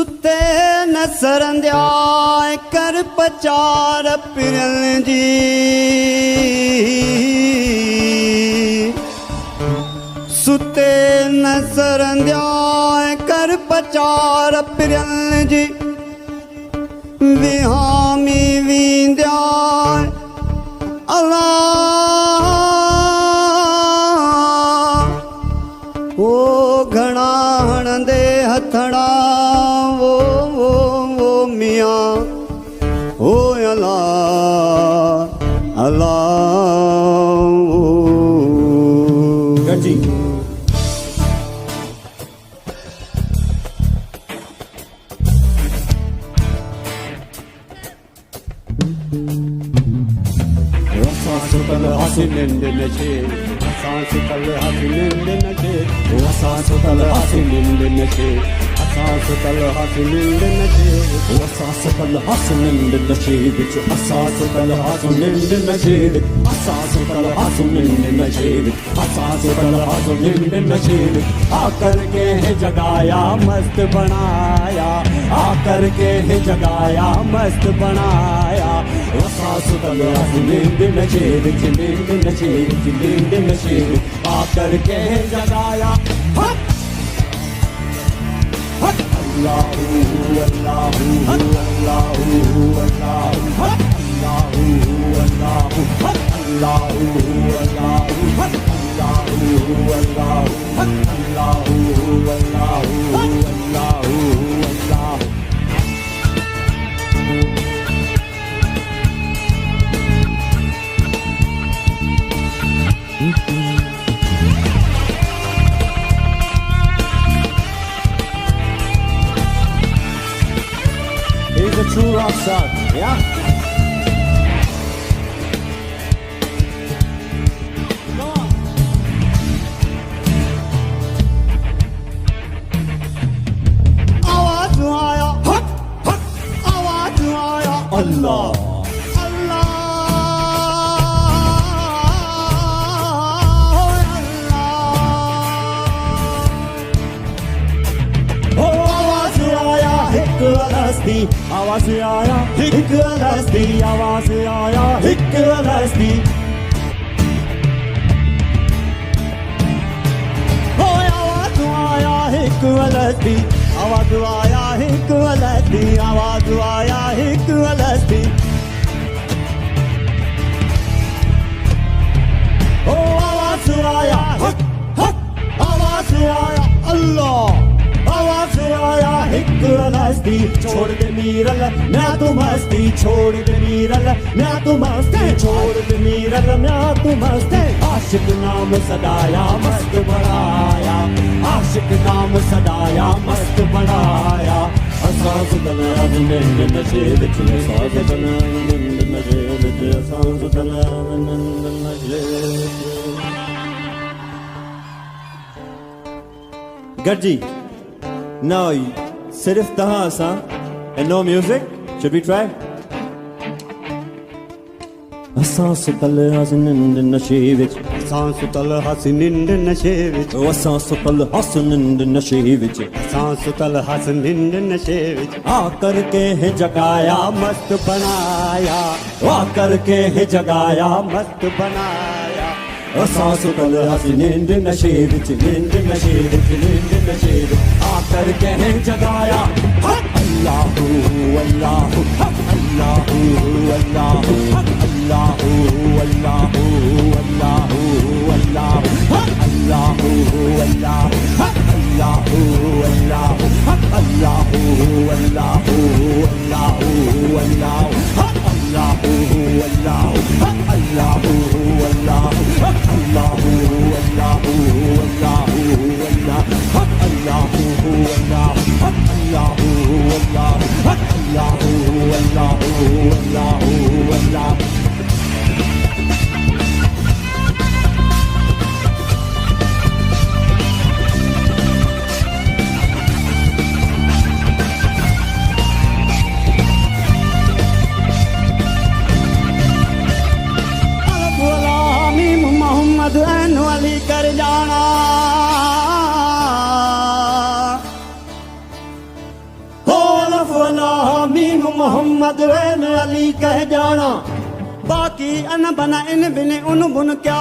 सुते न सरंदिया कर पचार पिरल जी सुते न सरंदिया कर पचार पिरल जी विहामी वींद्या अल्लाह वो घना हणंदे हथड़ा वो मियाँ ओ अल्लाह अल्लाह गजी Asasukal hasinin dinleşi Asasukal hasinin dinleşi Asasukal hasinin dinleşi Asasukal hasinin dinleşi Asasukal hasinin dinleşi Asasukal hasinin dinleşi Asasukal hasinin dinleşi Asasukal hasinin dinleşi आकर के है जगाया मस्त बनाया आकर के है जगाया मस्त बनाया Asasukal hasinin dinleşi dinleşi आकर के है जगाया Allahu Allahu Allahu Allahu Allahu Allahu Allahu He's a true rock star, yeah? Allah आवाज आया हिक अलस्ती आवाज आया हिक अलस्ती हो आवाज आया हिक अलस्ती आवाज आया हिक अलस्ती आवाज आया हिक अलस्ती हो आवाज आया हक हक आवाज आया अल्लाह आवाज आया हिक अलस्ती छोड़ दे मीरल मैं तू मस्ती छोड़ दे मीरल मैं तू मस्ती छोड़ दे मीरल मैं तू मस्ती आशिक नाम सदाया मस्त बनाया आशिक नाम सदाया मस्त बनाया असास तला निंद नशे विच असास तला निंद नशे विच असास तला निंद नशे Gurji Now Sirif Tahasa and no music. Should we try? Asasutal hasinin nashevich Asasutal hasinin nashevich Asasutal hasinin nashevich Asasutal hasinin nashevich आकर के है जगाया मस्त बनाया आकर के है जगाया मस्त बनाया Asasutal hasinin nashevich आकर के है जगाया Allahu Allahu Allahu Allahu Allahu Allahu Allahu Allahu Allahu Allahu Allahu Allahu Allahu Allahu Allahu Muhammad वैन अली कह जाना बाकी अन बना इन बिने उन बुन क्या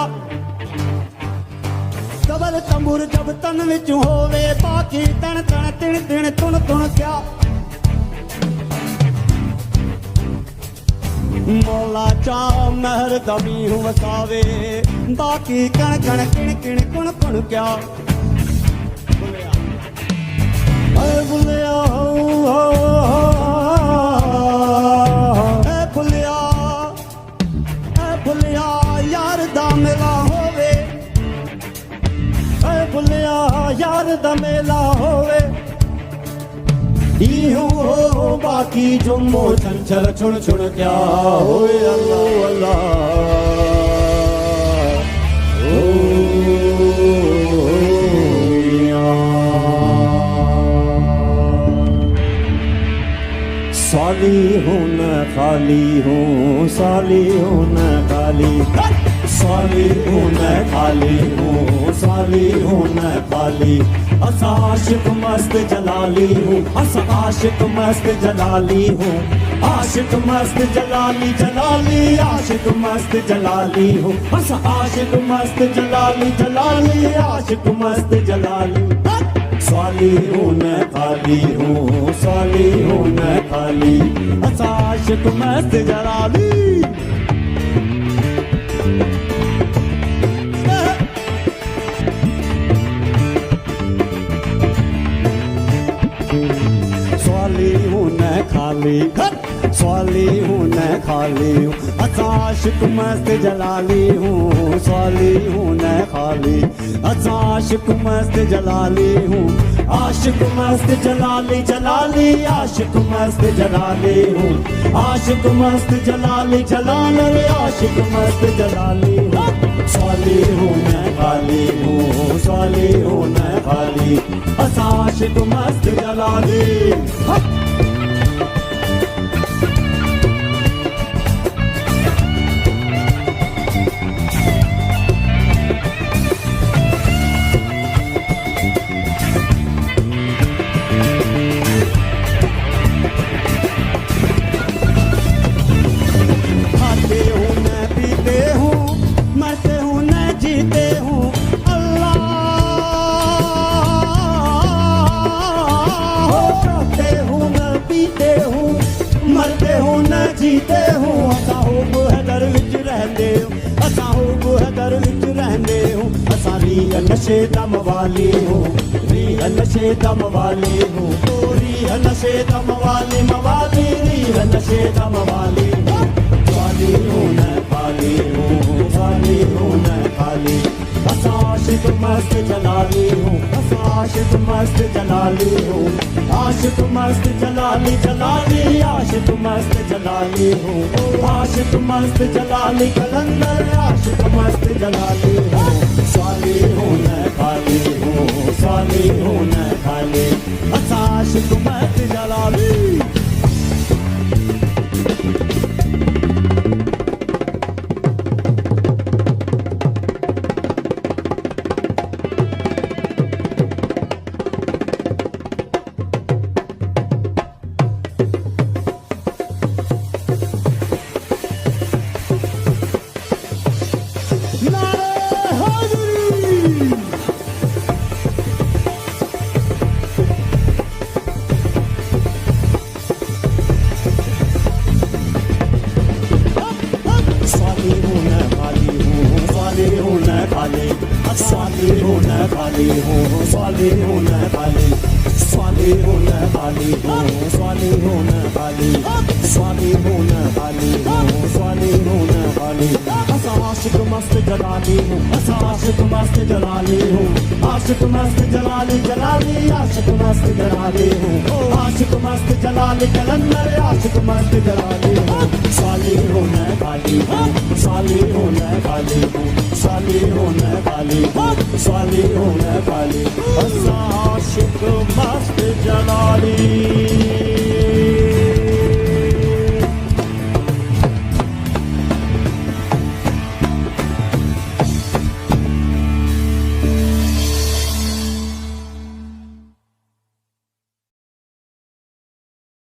कबल तंबूर जब तन विच होवे बाकी तन तन तिन तिन तुन तुन क्या मौला चा महर दमी हूँ वसावे बाकी कण कण किण किण कुण कुण क्या बुलिया बुलिया यार दा मेला होवे बुलिया यार दा मेला होवे इहो हो बाकी जुम्मो छंछर छुण छुण क्या होए अल्लाह अल्लाह साली हूँ न खाली हूँ साली हूँ न खाली साली हूँ न खाली हूँ साली हूँ न खाली असा आशिक मस्त जलाली हूँ असा आशिक मस्त जलाली हूँ आशिक मस्त जलाली जलाली आशिक मस्त जलाली हूँ असा आशिक मस्त जलाली जलाली आशिक मस्त जलाली साली हूँ न खाली हूँ साली हूँ न खाली असा आशिक मस्त जलाली साली हूँ न खाली साली हूँ न खाली हूँ असा आशिक मस्त जलाली हूँ साली हूँ न खाली असा आशिक मस्त जलाली हूँ आशिक मस्त जलाली जलाली आशिक मस्त जलाली हूँ आशिक मस्त जलाली जलाली आशिक मस्त जलाली हूँ साली हूँ न खाली हूँ साली हूँ न खाली असा आशिक मस्त जलाली जीते हूँ असा हो हैदर विच रहंदे असा हो हैदर विच रहंदे हूँ असा रीह नशे दम वाली हूँ रीह नशे दम वाली हूँ रीह नशे दम वाली मवाली रीह नशे दम वाली साली हूँ न खाली हूँ साली हूँ न खाली असा आशिक मस्त जलाली हूँ असा आशिक मस्त जलाली हूँ आशिक मस्त जलाली जलाली आशिक मस्त जलाली हूँ आशिक मस्त जलाली कलंदर आशिक मस्त जलाली हूँ साली हूँ न खाली हूँ साली हूँ न खाली असा आशिक मस्त जलाली स्वाली हूँ न खाली हूँ स्वाली हूँ न खाली स्वाली हूँ न खाली हूँ स्वाली हूँ न खाली स्वाली हूँ न खाली हूँ स्वाली हूँ न खाली असा आशिक मस्त जलाली हूँ असा आशिक मस्त जलाली हूँ आशिक मस्त जलाली जलाली आशिक मस्त जलाली हूँ आशिक मस्त जलाली कलंदर आशिक मस्त जलाली हूँ स्वाली हूँ न खाली हूँ स्वाली हूँ न खाली हूँ स्वाली हूँ न खाली स्वाली हूँ न खाली असा आशिक मस्त जलाली